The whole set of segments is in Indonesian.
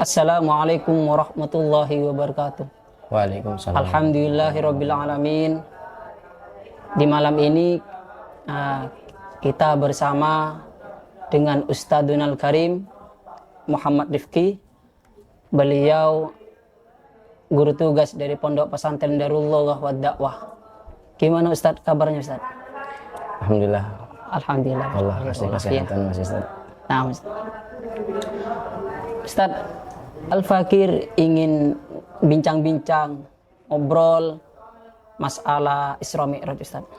Assalamualaikum warahmatullahi wabarakatuh. Waalaikumsalam. Alhamdulillahirabbil alamin. Di malam ini kita bersama dengan Ustadzunal Karim Muhammad Rifki. Beliau guru tugas dari Pondok Pesantren Darullah wa Dakwah. Gimana Ustadz kabarnya Ustadz? Alhamdulillah. Alhamdulillah. Allah kasih kesehatan Mas Ustadz. Nah, Ustadz Al-Fakir ingin bincang-bincang, ngobrol masalah Isra Mi'raj Ustadz.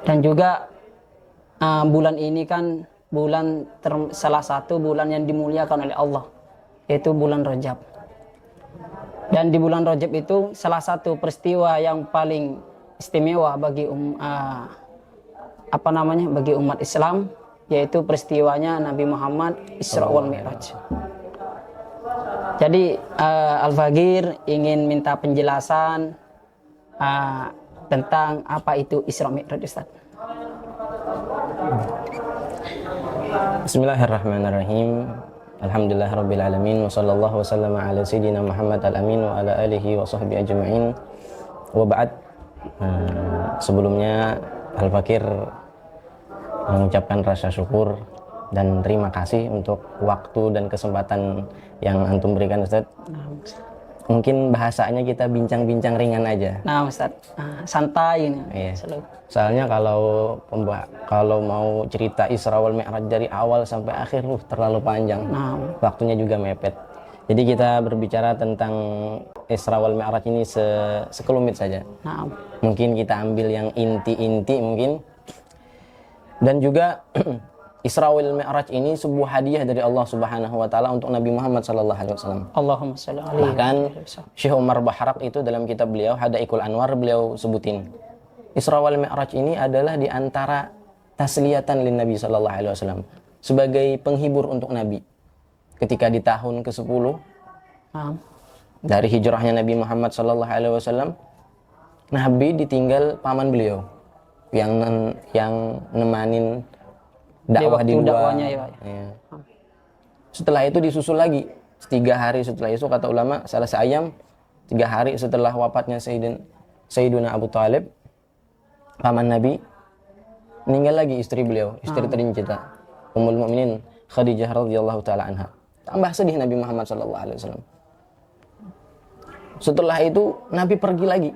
Dan juga bulan ini kan salah satu bulan yang dimuliakan oleh Allah, yaitu bulan Rajab. Dan di bulan Rajab itu salah satu peristiwa yang paling istimewa bagi bagi umat Islam, yaitu peristiwanya Nabi Muhammad Isra wal Mi'raj. Jadi Al-Fakir ingin minta penjelasan tentang apa itu Isra Mi'raj Ustaz. Bismillahirrahmanirrahim. Alhamdulillahirabbil alamin wa sallallahu wasallama ala sayyidina Muhammad al-amin wa ala alihi wa sahbihi ajma'in. Wa ba'd. Sebelumnya Al-Fakir mengucapkan rasa syukur dan terima kasih untuk waktu dan kesempatan yang antum berikan Ustaz. Mungkin bahasanya kita bincang-bincang ringan aja. Nah Ustaz, santai ini. Iya. Soalnya kalau mau cerita Isra wal Mi'raj dari awal sampai akhir terlalu panjang. Waktunya juga mepet. Jadi kita berbicara tentang Isra wal Mi'raj ini sekelumit saja. Mungkin kita ambil yang inti-inti mungkin. Dan juga Isra wal Mi'raj ini sebuah hadiah dari Allah Subhanahu wa taala untuk Nabi Muhammad sallallahu alaihi wasallam. Allahumma shalli alaihi. Bahkan Syekh Umar Bahrak itu dalam kitab beliau Hadaikul Anwar beliau sebutin Isra wal Mi'raj ini adalah di antara tasliyatan lin Nabi sallallahu alaihi wasallam, sebagai penghibur untuk Nabi. Ketika di tahun ke-10 dari hijrahnya Nabi Muhammad sallallahu alaihi wasallam, Nabi ditinggal paman beliau yang nemanin dakwah di dakwahnya ya. Setelah itu disusul lagi 3 hari setelah itu, kata ulama salah ayam 3 hari setelah wafatnya Sayyiduna Abu Thalib, paman Nabi, meninggal lagi istri beliau, istri tercinta Ummul Mukminin Khadijah radhiyallahu taala anha. Tambah sedih Nabi Muhammad sallallahu alaihi wasallam. Setelah itu Nabi pergi lagi.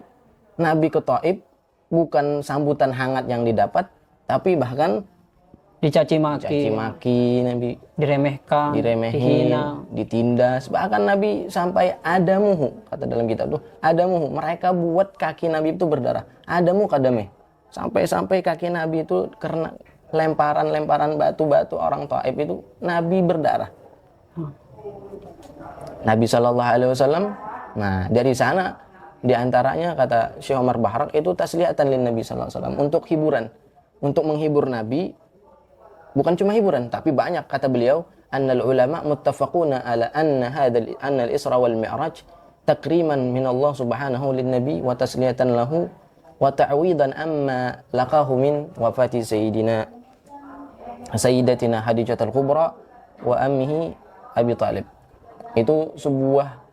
Nabi ke Thaif, bukan sambutan hangat yang didapat, tapi bahkan dicaci maki, Nabi diremehin, dihina, ditindas. Bahkan Nabi sampai adamuhu, kata dalam kitab tuh, adamuhu, mereka buat kaki Nabi itu berdarah. Adamu kadameh. Sampai kaki Nabi itu karena lemparan batu-batu orang Taif itu Nabi berdarah. Nabi Shallallahu alaihi wasallam. Nah, dari sana diantaranya kata Syekh Umar Bahrak itu tasliyatan lin Nabi Shallallahu alaihi wasallam, untuk hiburan, untuk menghibur Nabi. Bukan cuma hiburan, tapi banyak, kata beliau, annal ulama muttafaquna ala anna al-Isra wal Mi'raj takriman min Allah Subhanahu lin Nabi wa tasliyatan lahu wa ta'widan amma laqahu min wafati sayyidatina Khadijah al-Kubra wa ammihi Abi Thalib. Itu sebuah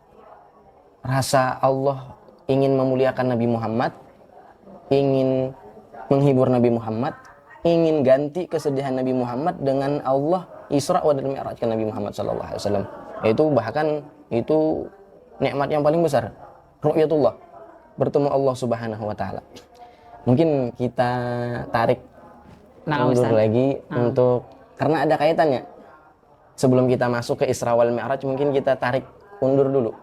rasa Allah ingin memuliakan Nabi Muhammad, ingin menghibur Nabi Muhammad, ingin ganti kesedihan Nabi Muhammad dengan Allah Isra wal Mi'raj ke Nabi Muhammad sallallahu alaihi wasallam. Itu bahkan itu nikmat yang paling besar, ru'yatullah, bertemu Allah Subhanahu wa taala. Mungkin kita tarik mundur lagi untuk, karena ada kaitannya. Sebelum kita masuk ke Isra wal Mi'raj, mungkin kita tarik undur dulu.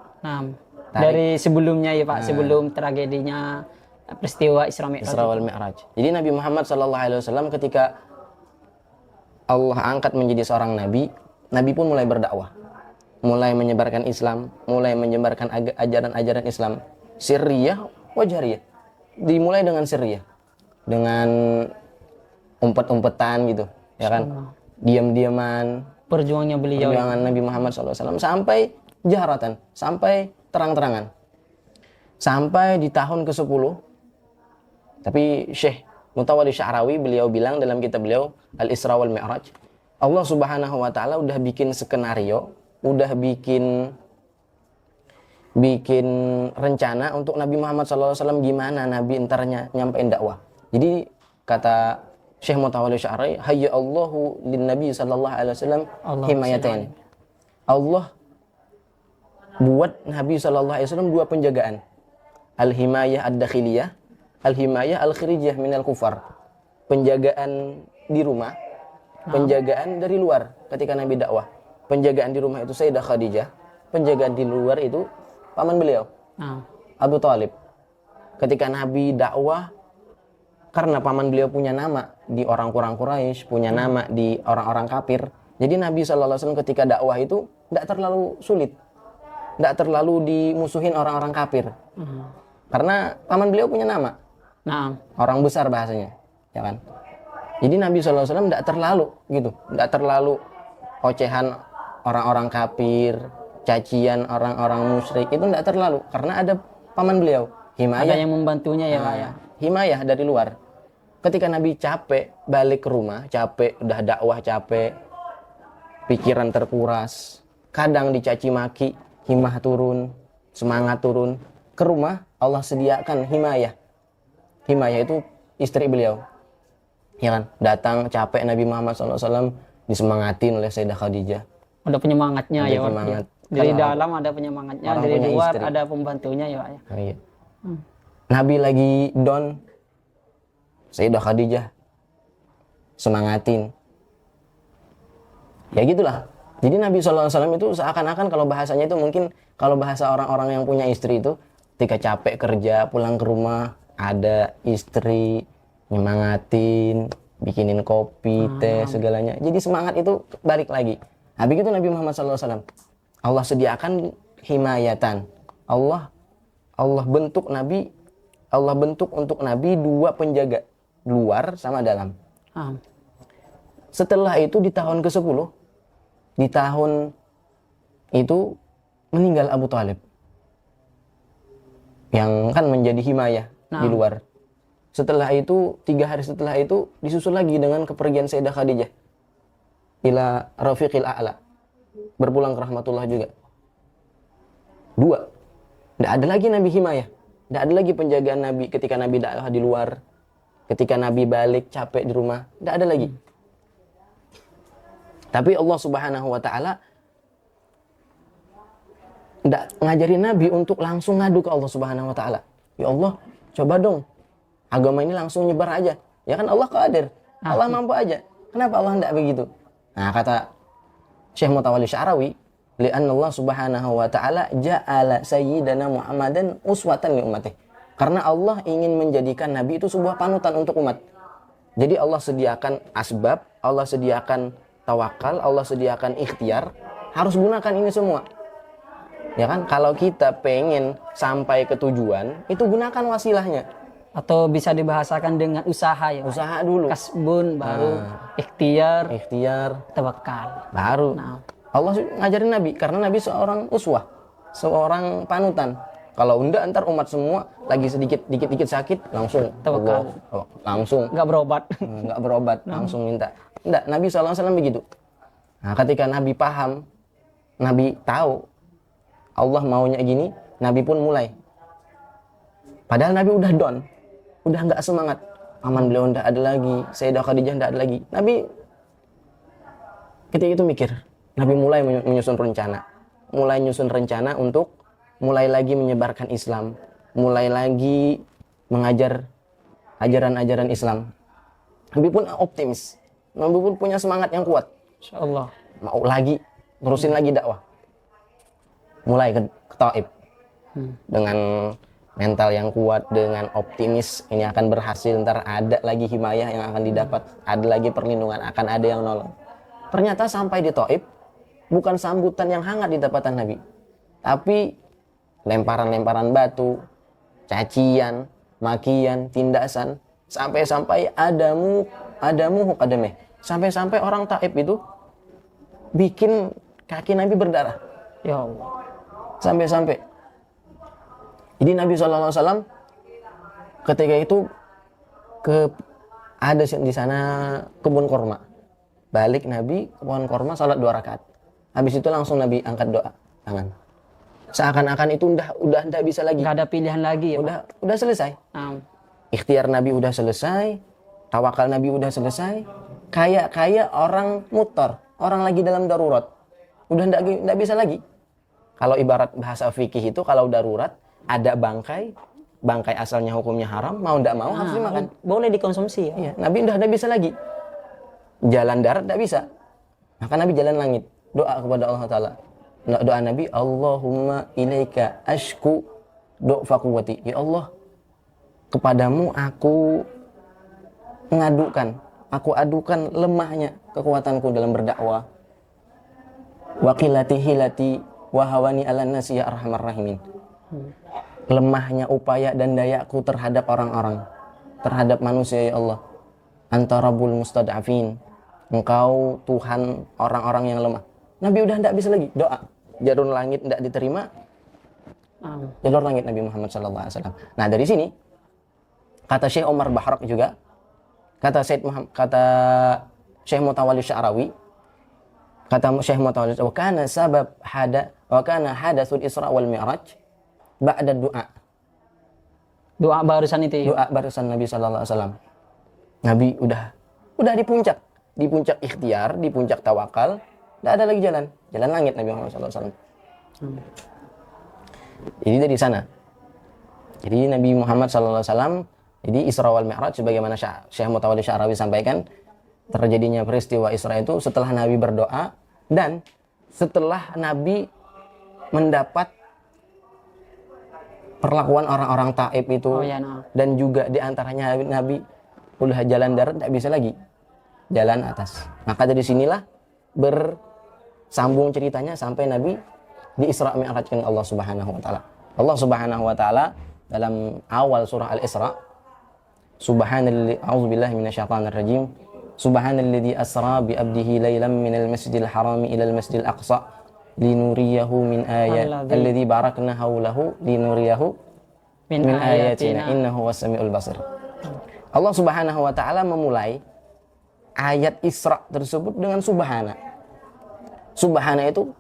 Dari sebelumnya ya Pak, sebelum tragedinya peristiwa Isra wal Mi'raj. Jadi Nabi Muhammad sallallahu alaihi wasallam ketika Allah angkat menjadi seorang nabi, Nabi pun mulai berdakwah, mulai menyebarkan Islam, mulai menyebarkan ajaran-ajaran Islam sirriyah wa jariyah. Dimulai dengan sirriyah, dengan umpet-umpetan gitu, ya kan, diam-diaman, perjuangan Nabi Muhammad SAW sampai jaharatan, sampai terang-terangan, sampai di tahun ke-10. Tapi Syekh Mutawalli Sya'rawi beliau bilang dalam kitab beliau Al-Isra wal Mi'raj, Allah Subhanahu wa taala udah bikin skenario udah bikin rencana untuk Nabi Muhammad SAW gimana Nabi entarnya nyampein dakwah. Jadi kata Syekh Mutawalli Sya'rawi, hayya Allahu lin Nabi sallallahu alaihi wasallam himayatain. Allah buat Nabi sallallahu alaihi wasallam dua penjagaan. Al-himayah ad-dakhiliyah, al-himayah al-khirijiyah minal kufar. Penjagaan di rumah, penjagaan dari luar ketika Nabi dakwah. Penjagaan di rumah itu Sayyidah Khadijah, penjagaan di luar itu paman beliau, Abu Thalib. Ketika Nabi dakwah, karena paman beliau punya nama di orang-orang Quraisy, punya nama di orang-orang kafir. Jadi Nabi SAW ketika dakwah itu tidak terlalu sulit, tidak terlalu dimusuhin orang-orang kafir. Karena paman beliau punya nama, orang besar bahasanya, ya kan? Jadi Nabi SAW tidak terlalu gitu, tidak terlalu ocehan orang-orang kafir, cacian orang-orang musyrik, itu tidak terlalu, karena ada paman beliau, himayah. Ada yang membantunya ya Pak ya. Himayah dari luar. Ketika Nabi capek balik ke rumah, capek udah dakwah, capek, pikiran terkuras, kadang dicaci maki, himmah turun, semangat turun. Ke rumah Allah sediakan himayah. Himayah itu istri beliau, ya kan? Datang capek Nabi Muhammad SAW disemangatin oleh Sayyidah Khadijah. Ada penyemangatnya Ada ya. penyemangat. Dari dalam ada penyemangatnya, dari luar istri. Ada pembantunya ya Pak ya. Iya. Nabi lagi down, Sayyidah Khadijah semangatin. Ya gitulah. Jadi Nabi SAW itu seakan-akan kalau bahasanya itu mungkin kalau bahasa orang-orang yang punya istri itu ketika capek kerja pulang ke rumah ada istri nyemangatin, bikinin kopi, teh, segalanya. Jadi semangat itu balik lagi. Nah begitu Nabi Muhammad SAW. Allah sediakan himayatan. Allah bentuk Nabi. Allah bentuk untuk Nabi dua penjaga, luar sama dalam. Setelah itu di tahun ke-10, di tahun itu meninggal Abu Thalib, yang kan menjadi himayah di luar. Setelah itu, 3 hari setelah itu disusul lagi dengan kepergian Sayyidah Khadijah ila Rafiqil A'la, berpulang ke rahmatullah juga. 2, tidak ada lagi Nabi himayah. Tidak ada lagi penjagaan Nabi ketika Nabi dakwah di luar, ketika Nabi balik capek di rumah, tidak ada lagi. Tapi Allah Subhanahu wa Ta'ala tidak ngajarin Nabi untuk langsung ngadu ke Allah Subhanahu wa Ta'ala. Ya Allah, coba dong agama ini langsung nyebar aja. Ya kan Allah qadir, Allah mampu aja. Kenapa Allah tidak begitu? Nah kata Syekh Mutawalli Sya'rawi, li'anna Allah Subhanahu wa Ta'ala ja'ala sayyidana Muhammadan uswatan li umatih. Karena Allah ingin menjadikan Nabi itu sebuah panutan untuk umat. Jadi Allah sediakan asbab, Allah sediakan tawakal, Allah sediakan ikhtiar, harus gunakan ini semua. Ya kan? Kalau kita pengen sampai ke tujuan, itu gunakan wasilahnya. Atau bisa dibahasakan dengan usaha ya Pak. Usaha dulu. Kasbun baru ikhtiar, tawakal. Baru. Allah ngajarin Nabi karena Nabi seorang uswah, seorang panutan. Kalau enggak ntar umat semua lagi dikit sakit langsung tawakal. Langsung enggak berobat, langsung minta. Enggak, Nabi SAW begitu. Nah, ketika Nabi paham, Nabi tahu Allah maunya gini, Nabi pun mulai. Padahal Nabi udah down, udah enggak semangat. Paman beliau enggak ada lagi, Sayyidah Khadijah enggak ada lagi. Nabi ketika itu mikir, Nabi mulai menyusun rencana untuk mulai lagi menyebarkan Islam, mulai lagi mengajar ajaran-ajaran Islam. Nabi pun optimis, Nabi pun punya semangat yang kuat. Insyaallah. Mau lagi, terusin lagi dakwah. Mulai ke Taif. Dengan mental yang kuat, dengan optimis, ini akan berhasil, ntar ada lagi himayah yang akan didapat, ada lagi perlindungan, akan ada yang nolong. Ternyata sampai di Taif, bukan sambutan yang hangat didapatkan Nabi, tapi lemparan-lemparan batu, cacian, makian, tindasan, sampai-sampai adamu hukadameh. Sampai-sampai orang Taif itu bikin kaki Nabi berdarah. Ya Allah. Sampai-sampai. Jadi Nabi SAW ketika itu ada di sana kebun korma. Balik Nabi ke pohon korma, salat 2 rakaat. Habis itu langsung Nabi angkat doa tangan. Seakan-akan itu udah enggak bisa lagi. Nggak ada pilihan lagi ya, Pak? Udah selesai. Ikhtiar Nabi udah selesai, tawakal Nabi udah selesai. Kayak orang mutar, orang lagi dalam darurat. Udah enggak bisa lagi. Kalau ibarat bahasa fikih itu kalau darurat ada bangkai asalnya hukumnya haram, mau enggak mau harus dimakan. Boleh dikonsumsi ya. Iya, Nabi udah enggak bisa lagi. Jalan darat enggak bisa. Maka Nabi jalan langit, doa kepada Allah Taala. Doa Nabi, Allahumma ilaika ashku du'fa quwwati. Ya Allah, kepadamu aku adukan lemahnya kekuatanku dalam berdakwah. Wa qillati hilati wa hawani 'alan nasi ya arhamar rahimin. Lemahnya upaya dan dayaku terhadap orang-orang, terhadap manusia ya Allah. Anta rabbul mustad'afin. Engkau Tuhan orang-orang yang lemah. Nabi udah enggak bisa lagi doa. Jalur langit enggak diterima. Jalur langit Nabi Muhammad SAW. Nah dari sini kata Syekh Omar Bahrak juga, kata Syekh Mutawalli Sya'rawi, kata Syekh Mutawalli, wa kana hadatsul Isra wal Mi'raj ba'da doa. Doa barusan itu ya? Doa barusan Nabi SAW. Nabi udah di puncak ikhtiar, di puncak tawakal, tidak ada lagi jalan langit Nabi Muhammad SAW. Jadi dari sana. Jadi Nabi Muhammad SAW, jadi Isra wal Mi'raj sebagaimana Syekh Mutawalli Sya'rawi sampaikan, terjadinya peristiwa Isra itu setelah Nabi berdoa dan setelah Nabi mendapat perlakuan orang-orang Taif itu, dan juga diantaranya Nabi udah jalan darat tidak bisa lagi, jalan atas. Maka dari sinilah bersambung ceritanya sampai Nabi di Isra Mi'rajkan Allah Subhanahu wa taala. Allah Subhanahu wa taala dalam awal surah Al-Isra, Subhanalladzi a'udzubillahi minasyaitonir rajim. Subhanalladzi asra bi 'abdihi lailan minal masjidil harami ilal masjidil aqsa linuriyahu min ayat alladzi barakna haulahu linuriyahu min ayatina innahu was-sami'ul basir. Allah Subhanahu wa taala memulai ayat Isra tersebut dengan subhana. Subhana itu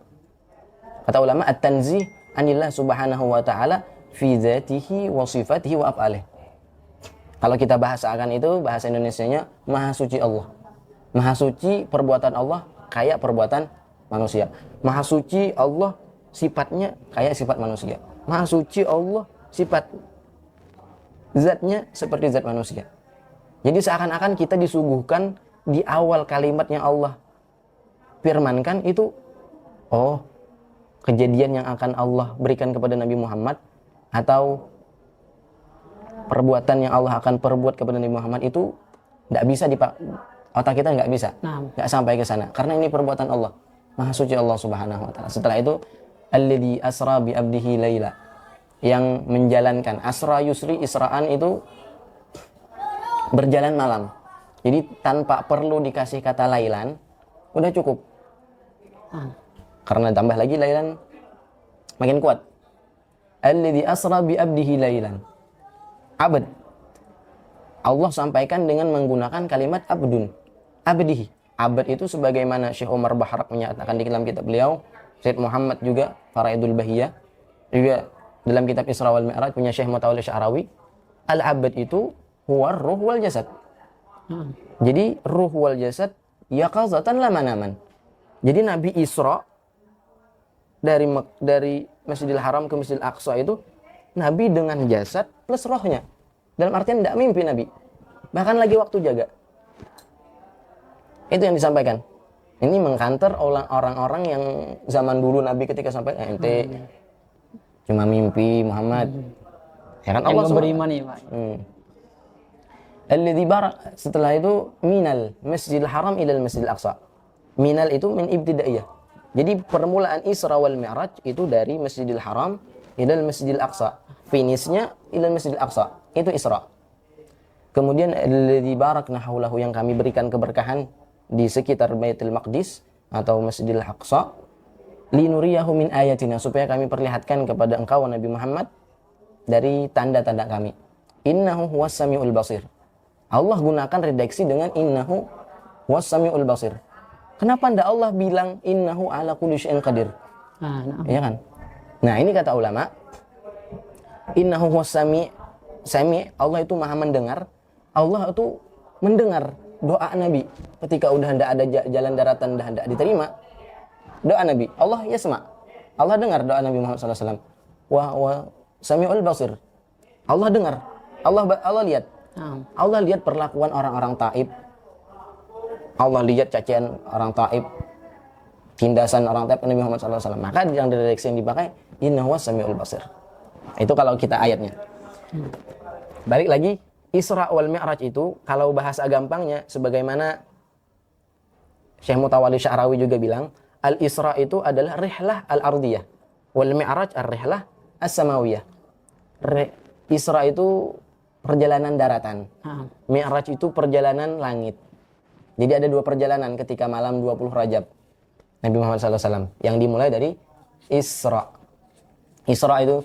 kata ulama at-tanzih anillah subhanahu wa ta'ala fi dzatihi wa sifatihi wa af'alih. Kalau kita bahasakan itu bahasa Indonesianya maha suci Allah. Maha suci perbuatan Allah kayak perbuatan manusia. Maha suci Allah sifatnya kayak sifat manusia. Maha suci Allah sifat zatnya seperti zat manusia. Jadi seakan-akan kita disuguhkan di awal kalimat yang Allah firmankan itu, oh, kejadian yang akan Allah berikan kepada Nabi Muhammad atau perbuatan yang Allah akan perbuat kepada Nabi Muhammad itu tidak bisa otak kita nggak bisa, nggak sampai ke sana karena ini perbuatan Allah. Maha suci Allah Subhanahu wa taala. Setelah itu alladzi asra bi 'abdihi laila, yang menjalankan. Asra yusri, isra'an itu berjalan malam. Jadi tanpa perlu dikasih kata lailan, udah cukup. Karena tambah lagi lailan makin kuat. Alladzi asra bi 'abdihi lailan. Abd. Allah sampaikan dengan menggunakan kalimat abdun. Abdihi. Abd itu sebagaimana Syekh Omar Bahrak menyatakan di dalam kitab beliau, Syekh Muhammad juga Faraidul Bahiyah, juga dalam kitab Isra wal Mi'raj punya Syekh Mutawalli Sya'rawi, al-abd itu huwa ruh wal jasad. Jadi ruh wal jasad yaqazatan la manaman. Jadi Nabi Isra dari Masjidil Haram ke Masjidil Aqsa itu Nabi dengan jasad plus rohnya. Dalam artian tidak mimpi Nabi. Bahkan lagi waktu jaga. Itu yang disampaikan. Ini mengkanter orang-orang yang zaman dulu Nabi ketika sampai ente cuma mimpi Muhammad. Ya kan Allah beriman ya, Pak. Alladzi barak, setelah itu minal Masjidil Haram ilal Masjidil Aqsa. Minal itu min ibtidaiyah. Jadi permulaan Isra wal Mi'raj itu dari Masjidil Haram ilal Masjidil Aqsa. Finishnya ilal Masjidil Aqsa. Itu Isra. Kemudian alladzi barakna haulahu, yang kami berikan keberkahan di sekitar Baitul Maqdis atau Masjidil Aqsa, linuriyahu min ayatina, supaya kami perlihatkan kepada engkau Nabi Muhammad dari tanda-tanda kami. Innahu huwas samiul basir. Allah gunakan redaksi dengan innahu huwas samiul basir. Kenapa ndak Allah bilang innahu ala kulli syai'in qadir? Nah. Ya kan? Nah, ini kata ulama, innahu huwas sami, Allah itu maha mendengar. Allah itu mendengar doa Nabi ketika udah hendak ada jalan daratan, udah hendak diterima doa Nabi. Allah yasma, Allah dengar doa Nabi Muhammad SAW. Wa sami'ul basir, Allah dengar, Allah lihat. Allah lihat perlakuan orang-orang Taif, Allah lihat cacian orang Taif, tindasan orang Taif Nabi Muhammad SAW. Maka yang redaksi yang dipakai innahu sami'ul basir. Itu kalau kita ayatnya. Balik lagi, Isra wal Mi'raj itu kalau bahasa gampangnya sebagaimana Syekh Mutawalli Sya'rawi juga bilang, Al-Isra itu adalah rihlah al-ardiyah, wal Mi'raj ar-rihlah as-samawiyah. Isra itu perjalanan daratan, Mi'raj itu perjalanan langit. Jadi ada dua perjalanan ketika malam 20 Rajab Nabi Muhammad SAW yang dimulai dari Isra. Isra itu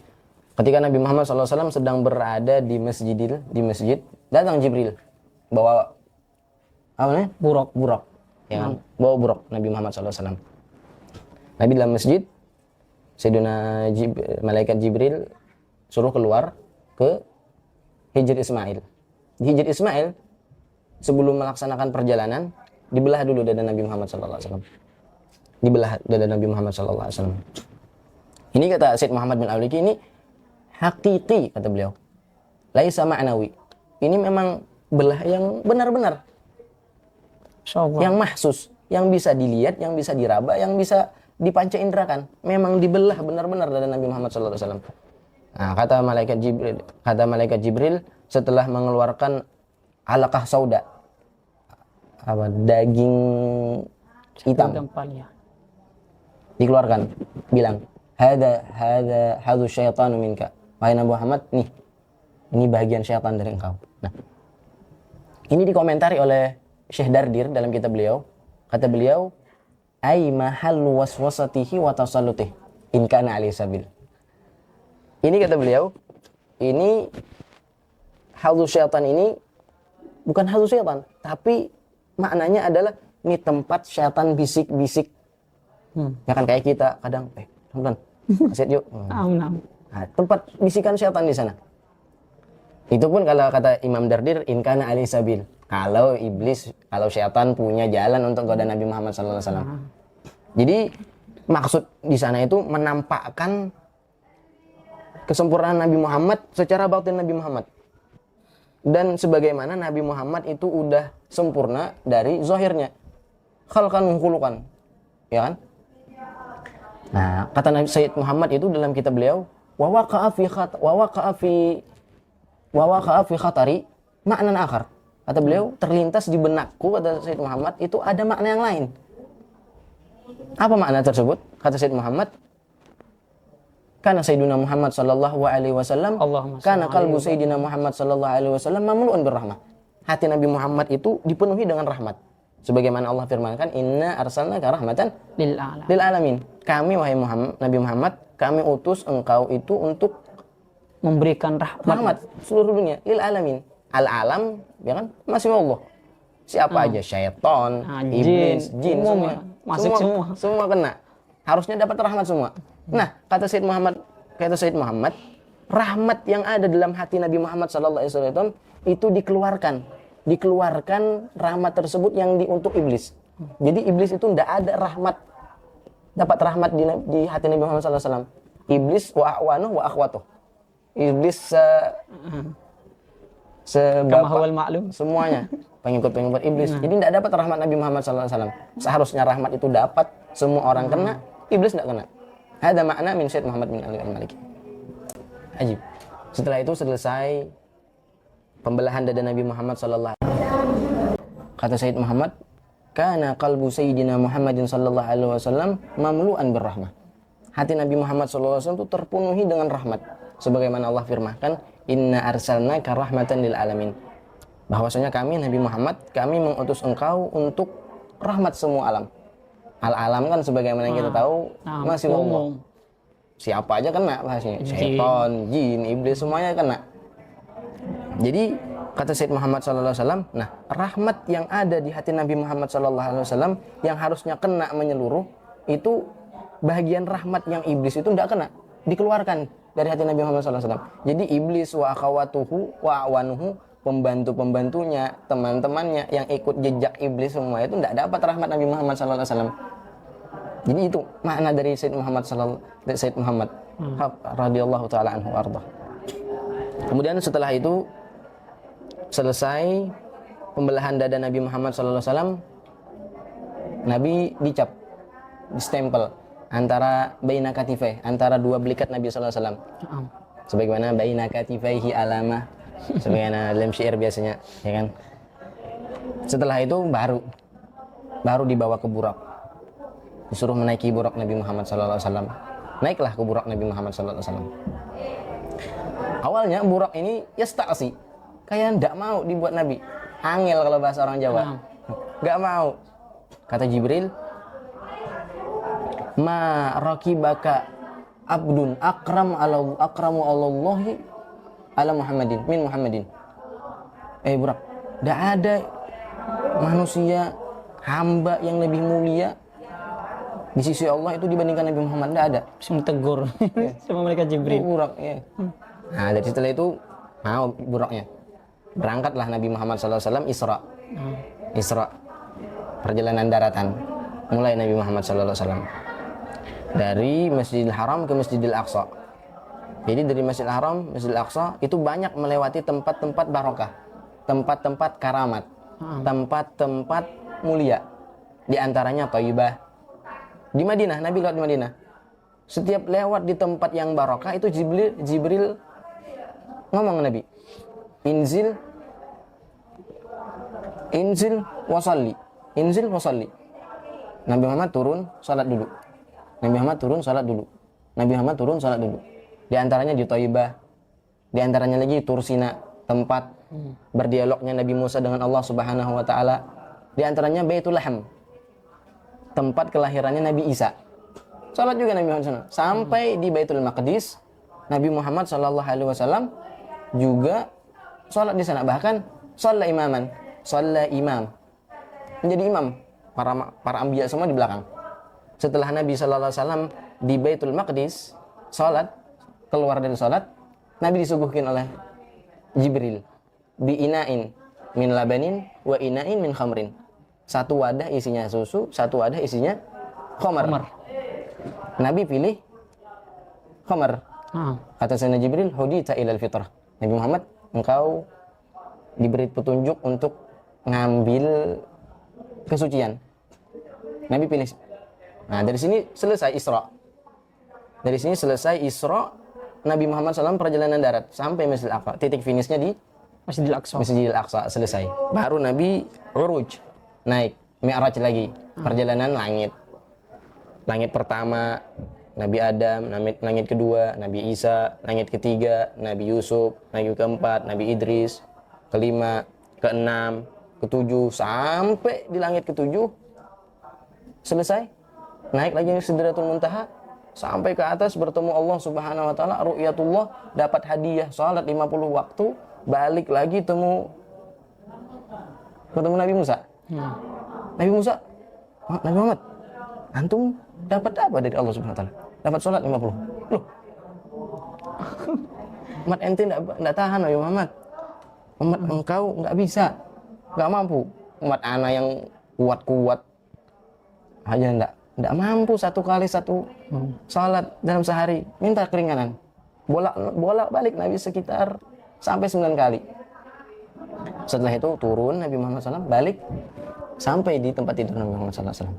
ketika Nabi Muhammad SAW sedang berada di masjid, datang Jibril bawa apa namanya? Buraq, ya kan? Bawa buraq Nabi Muhammad SAW. Nabi dalam masjid, Sayyidina malaikat Jibril suruh keluar ke Hijr Ismail. Di Hijr Ismail sebelum melaksanakan perjalanan dibelah dulu dada Nabi Muhammad SAW. Dibelah dada Nabi Muhammad SAW. Ini kata Syed Muhammad bin Al-Awliki, ini hakiki kata beliau, laisa ma'nawi. Ini memang belah yang benar-benar, yang mahsus, yang bisa dilihat, yang bisa diraba, yang bisa dipanca inderakan. Memang dibelah benar-benar dari Nabi Muhammad SAW. Nah, kata malaikat Jibril setelah mengeluarkan alaqah sauda, apa, daging hitam, dikeluarkan, bilang hadza syaitanu minka, wahai Nabi Muhammad, nih, ini bagian syaitan dari engkau. Nah, ini dikomentari oleh Syekh Dardir dalam kitab beliau. Kata beliau, ai mahal waswasatihi wa tasallutih in kana alaihi sabil. Ini kata beliau, ini halu syaitan ini bukan halu syaitan, tapi maknanya adalah ini tempat syaitan bisik-bisik. Ya kan kayak kita kadang, teman-teman, asyik yuk. Nah, tempat bisikan syaitan di sana. Itu pun kalau kata Imam Dardir, in kana alaihi sabil. Kalau iblis, kalau syaitan punya jalan untuk goda Nabi Muhammad SAW. Jadi maksud di sana itu menampakkan kesempurnaan Nabi Muhammad secara batin Nabi Muhammad. Dan sebagaimana Nabi Muhammad itu udah sempurna dari zahirnya. Khalqan khuluqan. Ya kan? Nah, kata Nabi Sayyid Muhammad itu dalam kitab beliau, wa waqa'a fi khatari ma'nan akhar. Kata beliau, terlintas di benakku, kata Sayyid Muhammad, itu ada makna yang lain. Apa makna tersebut? Kata Sayyid Muhammad, karena Sayyidina Muhammad sallallahu alaihi wasallam, karena qalbu Sayyidina Muhammad sallallahu alaihi wasallam mamlu'un birrahmah. Hati Nabi Muhammad itu dipenuhi dengan rahmat. Sebagaimana Allah firmankan, inna arsalnaka rahmatan lil alamin. Kami wahai Muhammad, Nabi Muhammad, kami utus engkau itu untuk memberikan rahmat seluruh dunia, lil alamin. Al-alam, ya kan? Masih Allah. Siapa aja, syaitan, iblis, jin, semua. Masuk semua kena. Harusnya dapat rahmat semua. Nah, kata Sayyid Muhammad, rahmat yang ada dalam hati Nabi Muhammad SAW itu dikeluarkan rahmat tersebut yang untuk iblis. Jadi iblis itu tidak ada rahmat, dapat rahmat di hati Nabi Muhammad SAW. Iblis wa a'wanuh wa akhwatuh. Iblis sebapak semuanya pengikut iblis. Jadi tidak dapat rahmat Nabi Muhammad SAW. Seharusnya rahmat itu dapat, semua orang kena, iblis tidak kena. Ada makna min Syed Muhammad bin Ali al-Maliki. Ajib. Setelah itu selesai pembelahan dada Nabi Muhammad sallallahu alaihi wasallam. Kata Sayyid Muhammad, kana qalbu Sayyidina Muhammadin sallallahu alaihi wasallam mamlu'an birrahmah. Hati Nabi Muhammad sallallahu alaihi wasallam itu terpenuhi dengan rahmat. Sebagaimana Allah firmankan, inna arsalnaka rahmatan lil alamin. Bahwasanya kami Nabi Muhammad, kami mengutus engkau untuk rahmat semua alam. Al-alam kan sebagaimana yang kita tahu masih umum. Siapa aja kena bahasanya. Syaitan, jin, iblis semuanya kena. Jadi Kata Sayyid Muhammad SAW, nah rahmat yang ada di hati Nabi Muhammad SAW yang harusnya kena menyeluruh, itu bagian rahmat yang iblis itu tidak kena, dikeluarkan dari hati Nabi Muhammad SAW. Jadi iblis wa akhawatuhu wa awanuhu, pembantu-pembantunya, teman-temannya yang ikut jejak iblis semua itu tidak dapat rahmat Nabi Muhammad SAW. Jadi itu makna dari Sayyid Muhammad radhiyallahu taala anhu arda. Kemudian setelah itu selesai pembelahan dada Nabi Muhammad SAW, Nabi dicap, distempel antara baina katifai, antara dua belikat Nabi SAW. Sebagaimana baina katifaihi alamah, sebagaimana dalam syair biasanya, ya kan? Setelah itu baru dibawa ke Burak, disuruh menaiki Burak Nabi Muhammad SAW. Naiklah ke Burak Nabi Muhammad SAW. Awalnya Burak ini yasta'si, kayak ndak mau dibuat Nabi, angel kalau bahasa orang Jawa, nggak mau. Kata Jibril, ma rakibaka abdun akramu Allahi ala Muhammadin min Muhammadin. Burak, ndak ada manusia hamba yang lebih mulia di sisi Allah itu dibandingkan Nabi Muhammad, ndak ada. Tegur sama mereka Jibril. Burak, ya. Nah, dari setelah itu mau Buraknya. Berangkatlah Nabi Muhammad SAW Isra, perjalanan daratan. Mulai Nabi Muhammad SAW dari Masjidil Haram ke Masjidil Aqsa. Jadi dari Masjidil Haram, Masjidil Aqsa itu banyak melewati tempat-tempat barokah, tempat-tempat karamat, tempat-tempat mulia. Di antaranya Thayyibah. Di Madinah, Nabi lewat di Madinah. Setiap lewat di tempat yang barokah itu Jibril ngomong ke Nabi, Inzil wasalli. Nabi Muhammad turun, salat dulu. Di antaranya di Thayyibah, di antaranya lagi Tursina, tempat berdialognya Nabi Musa dengan Allah Subhanahu wa taala. Di antaranya Baitul Laham, tempat kelahirannya Nabi Isa. Salat juga Nabi Muhammad SAW. Sampai di Baitul Maqdis, Nabi Muhammad SAW juga sholat di sana, bahkan sholat imam, menjadi imam para anbiya semua di belakang. Setelah Nabi SAW di Baitul Maqdis sholat, keluar dari sholat, Nabi disuguhkan oleh Jibril bi ina'in min labanin wa ina'in min khamrin. Satu wadah isinya susu, satu wadah isinya khamar. Nabi pilih khamar. Kata Sayyidina Jibril, hudita ilal fitrah. Nabi Muhammad, engkau diberi petunjuk untuk ngambil kesucian. Nabi pilih. Nah, dari sini selesai Isra. Nabi Muhammad SAW perjalanan darat sampai Masjidil Aqsa. Titik finishnya di Masjidil Aqsa selesai. Baru Nabi uruj, naik Mi'raj lagi, perjalanan langit. Langit pertama Nabi Adam, langit kedua Nabi Isa, langit ketiga Nabi Yusuf, langit keempat Nabi Idris, kelima, keenam, ketujuh, sampai di langit ketujuh selesai. Naik lagi Sidratul Muntaha, sampai ke atas bertemu Allah Subhanahu wa taala, ru'yatullah, dapat hadiah salat 50 waktu, balik lagi ketemu Nabi Musa. Nabi Musa, Nabi Muhammad, antum dapat apa dari Allah Subhanahu wa taala? Dapat sholat 50. Loh. Umat ente enggak tahan, Nabi Muhammad. Umat engkau enggak bisa. Enggak mampu. Umat ana yang kuat-kuat aja enggak mampu satu kali satu sholat dalam sehari. Minta keringanan. Bolak-balik Nabi sekitar sampai 9 kali. Setelah itu turun Nabi Muhammad SAW, balik sampai di tempat tidur Nabi Muhammad SAW.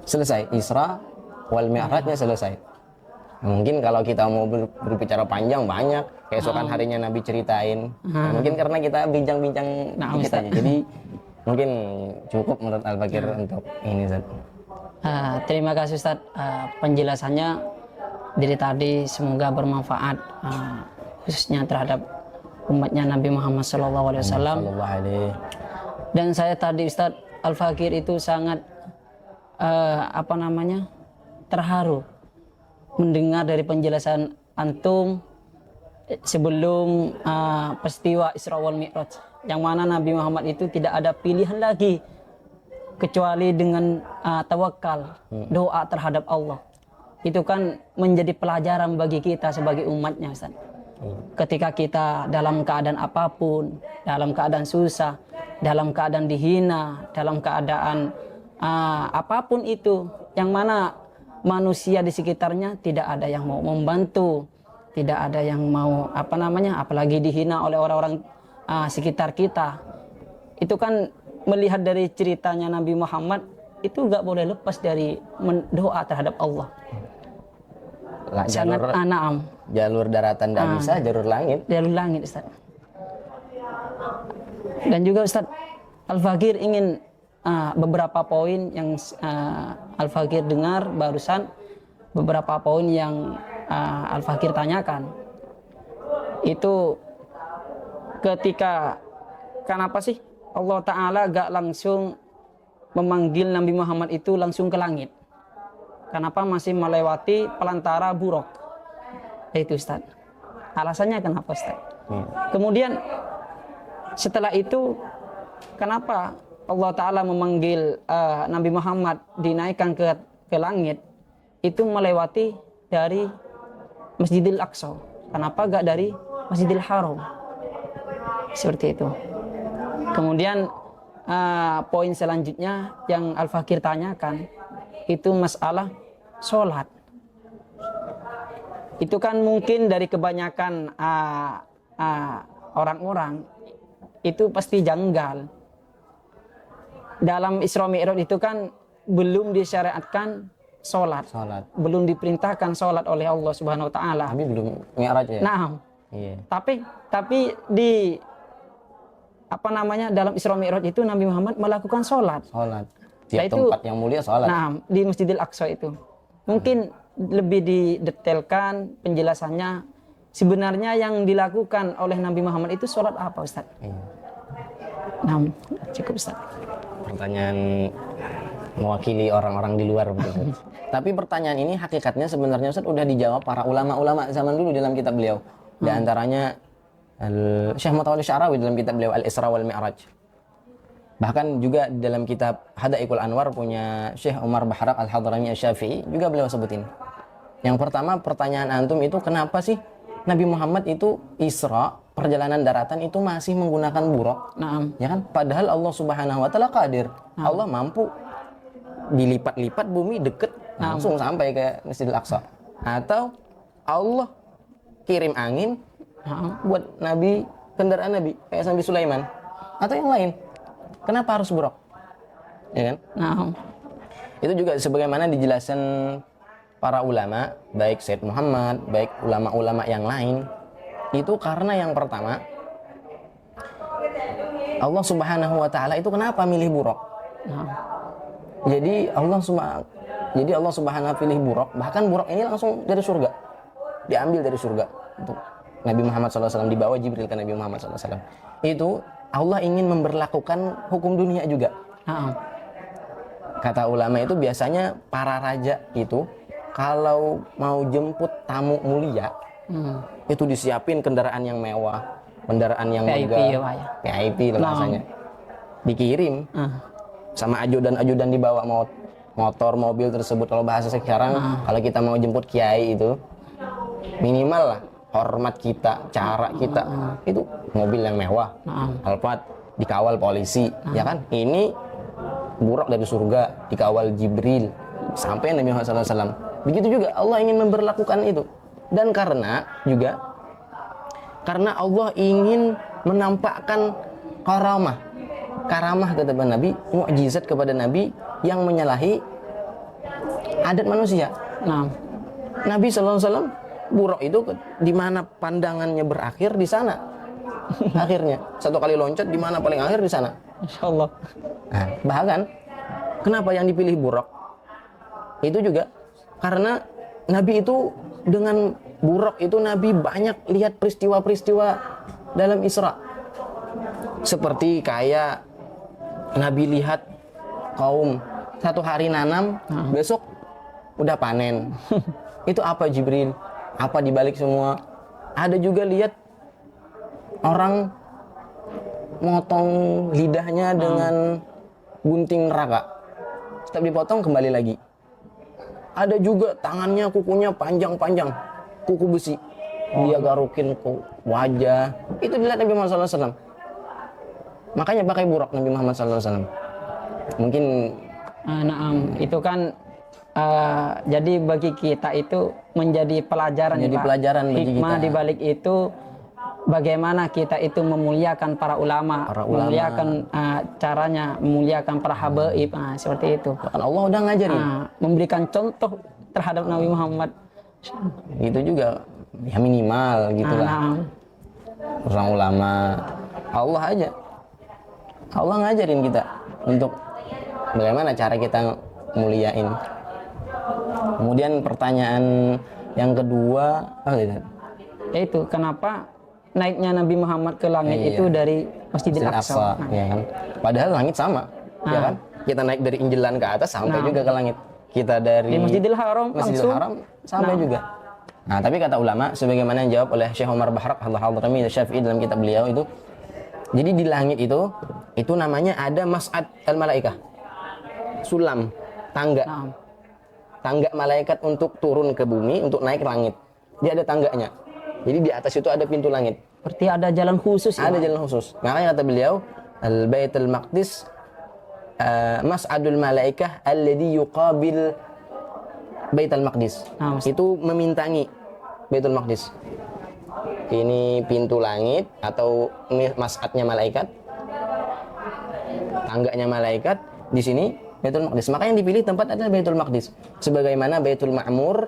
Selesai Isra wal Mi'rajnya selesai. Nah, mungkin kalau kita mau berbicara panjang banyak, keesokan harinya Nabi ceritain. Nah, mungkin karena kita bincang-bincang dikit aja. Jadi mungkin cukup menurut Al-Fakir untuk ini, Ustaz. Terima kasih Ustaz, penjelasannya dari tadi semoga bermanfaat, khususnya terhadap umatnya Nabi Muhammad SAW. Dan saya tadi Ustaz Al-Fakir itu sangat terharu mendengar dari penjelasan antum sebelum peristiwa Isra wal Mi'raj, yang mana Nabi Muhammad itu tidak ada pilihan lagi kecuali dengan tawakal, doa terhadap Allah. Itu kan menjadi pelajaran bagi kita sebagai umatnya, Ustaz. Ketika kita dalam keadaan apapun, dalam keadaan susah, dalam keadaan dihina, dalam keadaan apapun itu, yang mana manusia di sekitarnya tidak ada yang mau membantu, tidak ada yang mau apalagi dihina oleh orang-orang sekitar kita. Itu kan melihat dari ceritanya Nabi Muhammad, itu gak boleh lepas dari doa terhadap Allah. Sangat anam. Jalur daratan tidak bisa, jalur langit. Jalur langit, Ustaz. Dan juga Ustaz, Al-Fakir ingin beberapa poin yang Al-Fakir dengar barusan, beberapa poin yang Al-Fakir tanyakan. Itu ketika, kenapa sih Allah Ta'ala gak langsung memanggil Nabi Muhammad itu langsung ke langit? Kenapa masih melewati pelantara buruk? Itu Ustaz. Alasannya kenapa, Ustaz? Kemudian setelah itu, kenapa Allah Ta'ala memanggil Nabi Muhammad dinaikkan ke langit itu melewati dari Masjidil Aqsa? Kenapa gak dari Masjidil Haram? Seperti itu. Kemudian poin selanjutnya yang Al-Fakir tanyakan itu masalah sholat. Itu kan mungkin dari kebanyakan orang-orang itu pasti janggal. Dalam Isra Mi'raj itu kan belum disyariatkan sholat. Belum diperintahkan sholat oleh Allah Subhanahu Wa Taala. Tapi belum Mi'raj ya. Nah, iya. Tapi di dalam Isra Mi'raj itu Nabi Muhammad melakukan sholat. Tiap tempat yang mulia sholat. Nah, di Masjidil Aqsa itu mungkin lebih didetailkan penjelasannya. Sebenarnya yang dilakukan oleh Nabi Muhammad itu sholat apa, Ustaz? Nah, cukup, Ustaz. Pertanyaan mewakili orang-orang di luar begitu. Tapi pertanyaan ini hakikatnya sebenarnya Ustaz udah dijawab para ulama-ulama zaman dulu dalam kitab beliau. Di antaranya Syekh Mutawalli Sya'rawi dalam kitab beliau Al-Isra wal Mi'raj. Bahkan juga dalam kitab Hadaikul Anwar punya Syekh Umar Bahraq Al-Hadrami Asy-Syafi'i juga beliau sebutin. Yang pertama, pertanyaan antum itu kenapa sih Nabi Muhammad itu Isra, perjalanan daratan itu masih menggunakan buraq? Ya kan? Padahal Allah Subhanahu wa taala qadir. Allah mampu dilipat-lipat bumi deket langsung sampai ke Masjidil Aqsa. Atau Allah kirim angin buat Nabi, kendaraan Nabi kayak Nabi Sulaiman atau yang lain. Kenapa harus buraq? Ya kan? Itu juga sebagaimana dijelaskan para ulama, baik Said Muhammad, baik ulama-ulama yang lain, itu karena yang pertama Allah Subhanahu wa taala itu kenapa milih buraq? Jadi Allah Subhanahu pilih buraq, bahkan buraq ini langsung dari surga. Diambil dari surga untuk Nabi Muhammad SAW, dibawa Jibril ke Nabi Muhammad SAW. Itu Allah ingin memberlakukan hukum dunia juga. Kata ulama itu biasanya para raja itu kalau mau jemput tamu mulia, itu disiapin kendaraan yang mewah, kendaraan yang megah, VIP lah bahasanya. Dikirim sama ajudan-ajudan dibawa motor, mobil tersebut. Kalau bahasa sekarang, kalau kita mau jemput kiai itu minimal lah hormat kita, cara kita itu mobil yang mewah, Alphard, dikawal polisi, ya kan? Ini buraq dari surga, dikawal Jibril sampai Nabi Muhammad SAW. Begitu juga Allah ingin memberlakukan itu. Dan karena Allah ingin menampakkan karamah kata Nabi, mukjizat kepada Nabi yang menyalahi adat manusia. Nabi SAW buraq itu di mana pandangannya berakhir di sana. Akhirnya satu kali loncat di mana paling akhir di sana. Insyaallah. Nah, bahkan kenapa yang dipilih buraq? Itu juga karena Nabi itu dengan buraq itu Nabi banyak lihat peristiwa-peristiwa dalam Isra. Seperti kayak Nabi lihat kaum satu hari nanam, besok udah panen. Itu apa Jibril? Apa dibalik semua Ada juga lihat orang motong lidahnya dengan gunting neraka. Setiap dipotong kembali lagi. Ada juga tangannya, kukunya panjang-panjang, kuku besi. Dia garukin ke wajah. Itu dilihat Nabi Muhammad SAW. Makanya pakai burak Nabi Muhammad SAW. Mungkin Naam, itu kan jadi bagi kita itu menjadi pelajaran, menjadi Pak. pelajaran bagi Hikmah kita. di balik itu bagaimana kita itu memuliakan para ulama, memuliakan caranya, memuliakan para habaib, seperti itu. Bahkan Allah udah ngajarin. Memberikan contoh terhadap Nabi Muhammad. Itu juga ya minimal gitulah. Naam. Orang ulama, Allah aja. Allah ngajarin kita untuk bagaimana cara kita muliain. Kemudian pertanyaan yang kedua, Yaitu kenapa naiknya Nabi Muhammad ke langit Iya. itu dari Masjidil Aqsa. Ya kan? Padahal langit sama, ya kan? Kita naik dari injelan ke atas sampai juga ke langit. Kita dari Di Masjidil Haram Masjidil langsung Haram sampai juga. Nah, tapi kata ulama, sebagaimana yang dijawab oleh Syekh Umar Bahrak Al-Hadrami Syafi'i dalam kitab beliau itu, jadi di langit itu namanya ada mas'ad al-malaikah. Sulam, tangga. Tangga malaikat untuk turun ke bumi, untuk naik ke langit. Dia ada tangganya. Jadi di atas itu ada pintu langit. Berarti ada jalan khusus ya? Ada jalan khusus. Makanya kata beliau, Al-Baitul Maqdis mas'adul malaikah alladhi yuqabil Baitul Maqdis. Itu memintangi Baitul Maqdis. Ini pintu langit atau mas'adnya malaikat. Tangganya malaikat di sini Baitul Maqdis. Maka yang dipilih tempat adalah Baitul Maqdis. Sebagaimana Baitul Ma'mur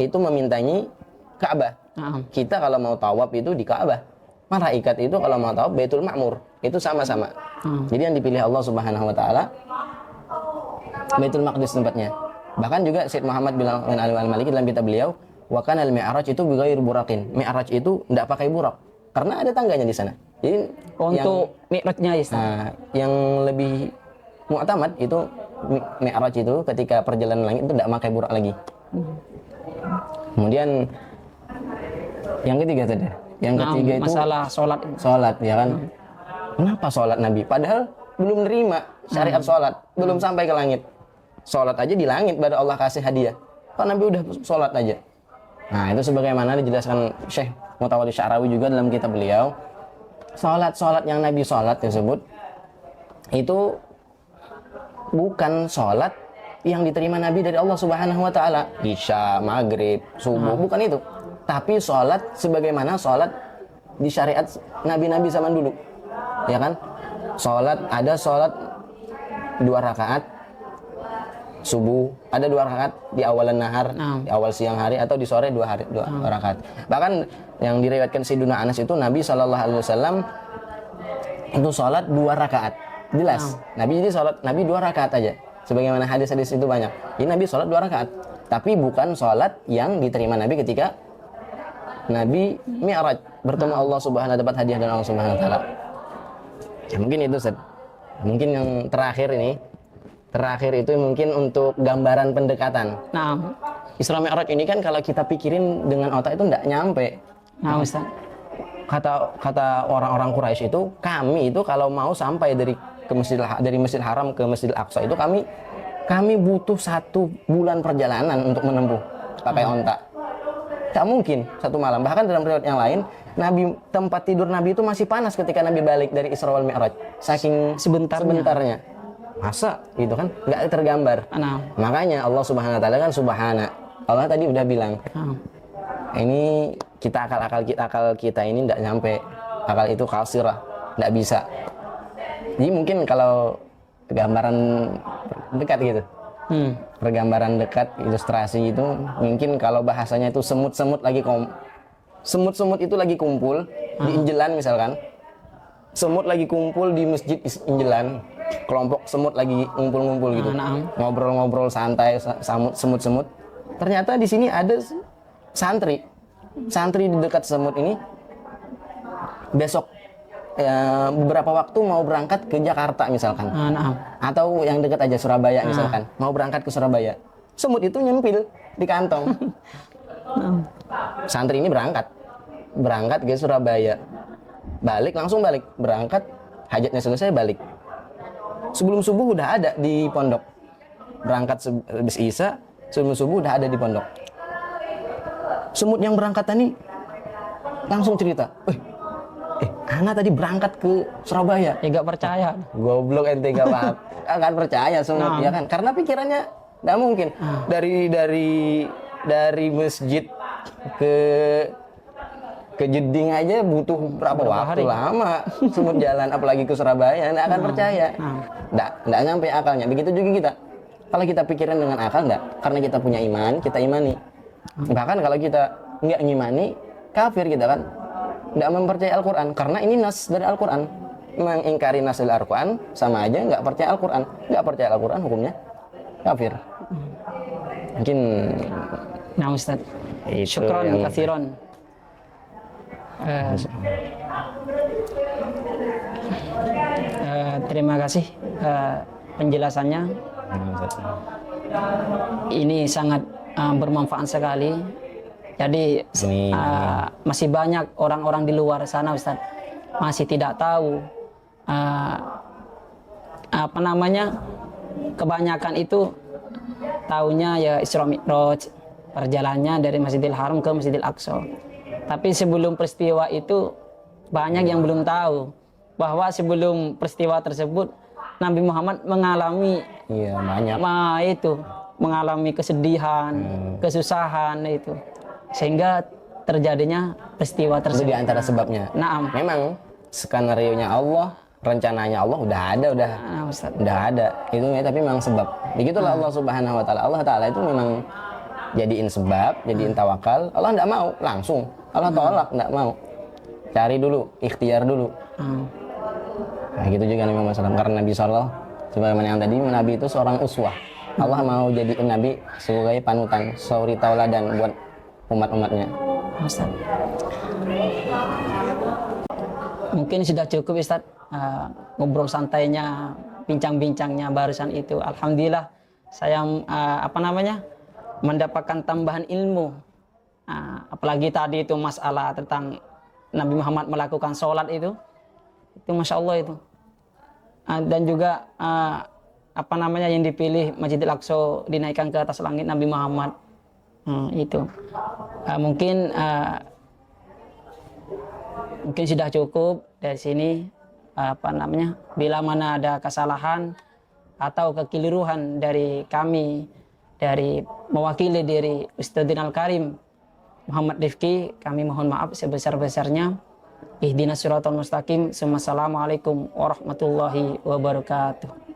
itu memintangi Ka'bah. Kita kalau mau tawaf itu di Ka'bah. Malaikat itu kalau mau tawaf Baitul Ma'mur. Itu sama-sama. Jadi yang dipilih Allah Subhanahu wa taala Baitul Maqdis tempatnya. Bahkan juga Syed Muhammad bin Al-Maliki dalam kitab beliau, wa kana al-mi'raj itu bighairi buraqin. Mi'raj itu enggak pakai burak karena ada tangganya di sana. Jadi untuk mi'rajnya yang lebih mu'tamad itu mi'raj itu ketika perjalanan langit itu enggak pakai burak lagi. Kemudian yang ketiga tadi. Yang ketiga itu masalah sholat ya kan. Kenapa sholat Nabi? Padahal belum nerima syariat sholat, belum sampai ke langit. Sholat aja di langit baru Allah kasih hadiah. Kok Nabi udah sholat aja? Nah itu sebagaimana dijelaskan Syekh Mutawalli Sya'rawi juga dalam kitab beliau. Sholat yang Nabi sholat tersebut itu bukan sholat yang diterima Nabi dari Allah Subhanahu wa taala. Isya, maghrib, subuh, bukan itu. Tapi sholat sebagaimana sholat di syariat Nabi-Nabi zaman dulu. Ya kan? Ada sholat 2 rakaat subuh, ada 2 rakaat di awalan nahar, di awal siang hari, atau di sore 2 rakaat. Bahkan yang diriwayatkan Sayyidina Anas itu Nabi SAW itu sholat 2 rakaat. Jelas. Nabi 2 rakaat aja. Sebagaimana hadis-hadis itu banyak. Ini Nabi sholat 2 rakaat. Tapi bukan sholat yang diterima Nabi ketika Nabi Mi'raj bertemu Allah Subhanahu wa taala, dapat hadiah dari Allah Subhanahu wa taala. Ya, mungkin itu Ustaz. Mungkin yang terakhir itu mungkin untuk gambaran pendekatan. Isra Mi'raj ini kan kalau kita pikirin dengan otak itu enggak nyampe. Ustaz. Kata orang-orang Quraisy itu, kami itu kalau mau sampai dari Masjidil Haram ke Masjidil Aqsa itu kami butuh 1 bulan perjalanan untuk menempuh pakai onta. Tak mungkin 1 malam. Bahkan dalam riwayat yang lain, tempat tidur Nabi itu masih panas ketika Nabi balik dari Isra wal Mi'raj. Saking sebentarnya. Masa gitu kan? Nggak tergambar. Makanya Allah Subhanahu wa taala kan subhana. Allah tadi udah bilang. Ini akal kita ini nggak nyampe. Akal itu kalsirah, nggak bisa. Jadi mungkin kalau gambaran dekat gitu. Pergambaran dekat, ilustrasi itu mungkin kalau bahasanya itu semut-semut itu lagi kumpul di Injelan misalkan. Semut lagi kumpul di masjid Injelan. Kelompok semut lagi ngumpul-ngumpul gitu. Ngobrol-ngobrol santai semut-semut. Ternyata di sini ada santri. Santri di dekat semut ini besok beberapa waktu mau berangkat ke Jakarta misalkan. Atau yang dekat aja Surabaya misalkan. Mau berangkat ke Surabaya. Semut itu nyempil di kantong. Santri ini berangkat. berangkat ke Surabaya, balik langsung balik, berangkat hajatnya selesai balik. Sebelum subuh udah ada di pondok, berangkat habis isya, sebelum subuh udah ada di pondok. Semut yang berangkat tadi langsung cerita, anak tadi berangkat ke Surabaya. Ya gak percaya. Goblok ente gak akan percaya semut, ya kan? Karena pikirannya nggak mungkin dari masjid ke Jeding aja butuh berapa waktu hari? Lama semut jalan, apalagi ke Surabaya, nggak akan percaya, nggak nyampe akalnya. Begitu juga kita, kalau kita pikiran dengan akal nggak, karena kita punya iman, kita imani. Bahkan kalau kita nggak ngimani, kafir kita kan, nggak mempercayai Al-Quran, karena ini nas dari Al-Quran. Mengingkari nas dari Al-Quran sama aja nggak percaya Al-Quran. Nggak percaya Al-Quran hukumnya kafir. Mungkin nah Ustaz, syukron katsiron. Terima kasih penjelasannya. Ini sangat bermanfaat sekali. Jadi masih banyak orang-orang di luar sana Ustaz masih tidak tahu apa namanya, kebanyakan itu taunya ya Isra Mi'raj, perjalanannya dari Masjidil Haram ke Masjidil Aqsa. Tapi sebelum peristiwa itu banyak yang belum tahu bahwa sebelum peristiwa tersebut Nabi Muhammad mengalami mengalami kesedihan, kesusahan itu, sehingga terjadinya peristiwa tersebut. Itu di antara sebabnya. Memang skenario-nya Allah, rencananya Allah udah ada itu ya, tapi memang sebab. Begitulah Allah Subhanahu wa taala. Allah taala itu memang jadiin sebab, jadiin tawakal. Allah enggak mau langsung. Allah tolak, enggak mau. Cari dulu, ikhtiar dulu. Nah, gitu juga Nabi Muhammad SAW. Karena Nabi SAW sebagaimana yang tadi, Nabi itu seorang uswah. Allah mau jadiin Nabi sebagai panutan, suri tauladan buat umat-umatnya. Mungkin sudah cukup Ustaz ngobrol santainya, bincang-bincangnya barusan itu. Alhamdulillah saya mendapatkan tambahan ilmu. Apalagi tadi itu masalah tentang Nabi Muhammad melakukan sholat itu Masya Allah itu. Dan juga yang dipilih Masjidil Aqsa dinaikkan ke atas langit Nabi Muhammad. Itu mungkin sudah cukup dari sini. Bila mana ada kesalahan atau kekeliruan dari kami, dari mewakili diri Ustadzin Al-Karim Muhammad Rifki, kami mohon maaf sebesar-besarnya. Ihdinas siratal mustaqim. Assalamualaikum warahmatullahi wabarakatuh.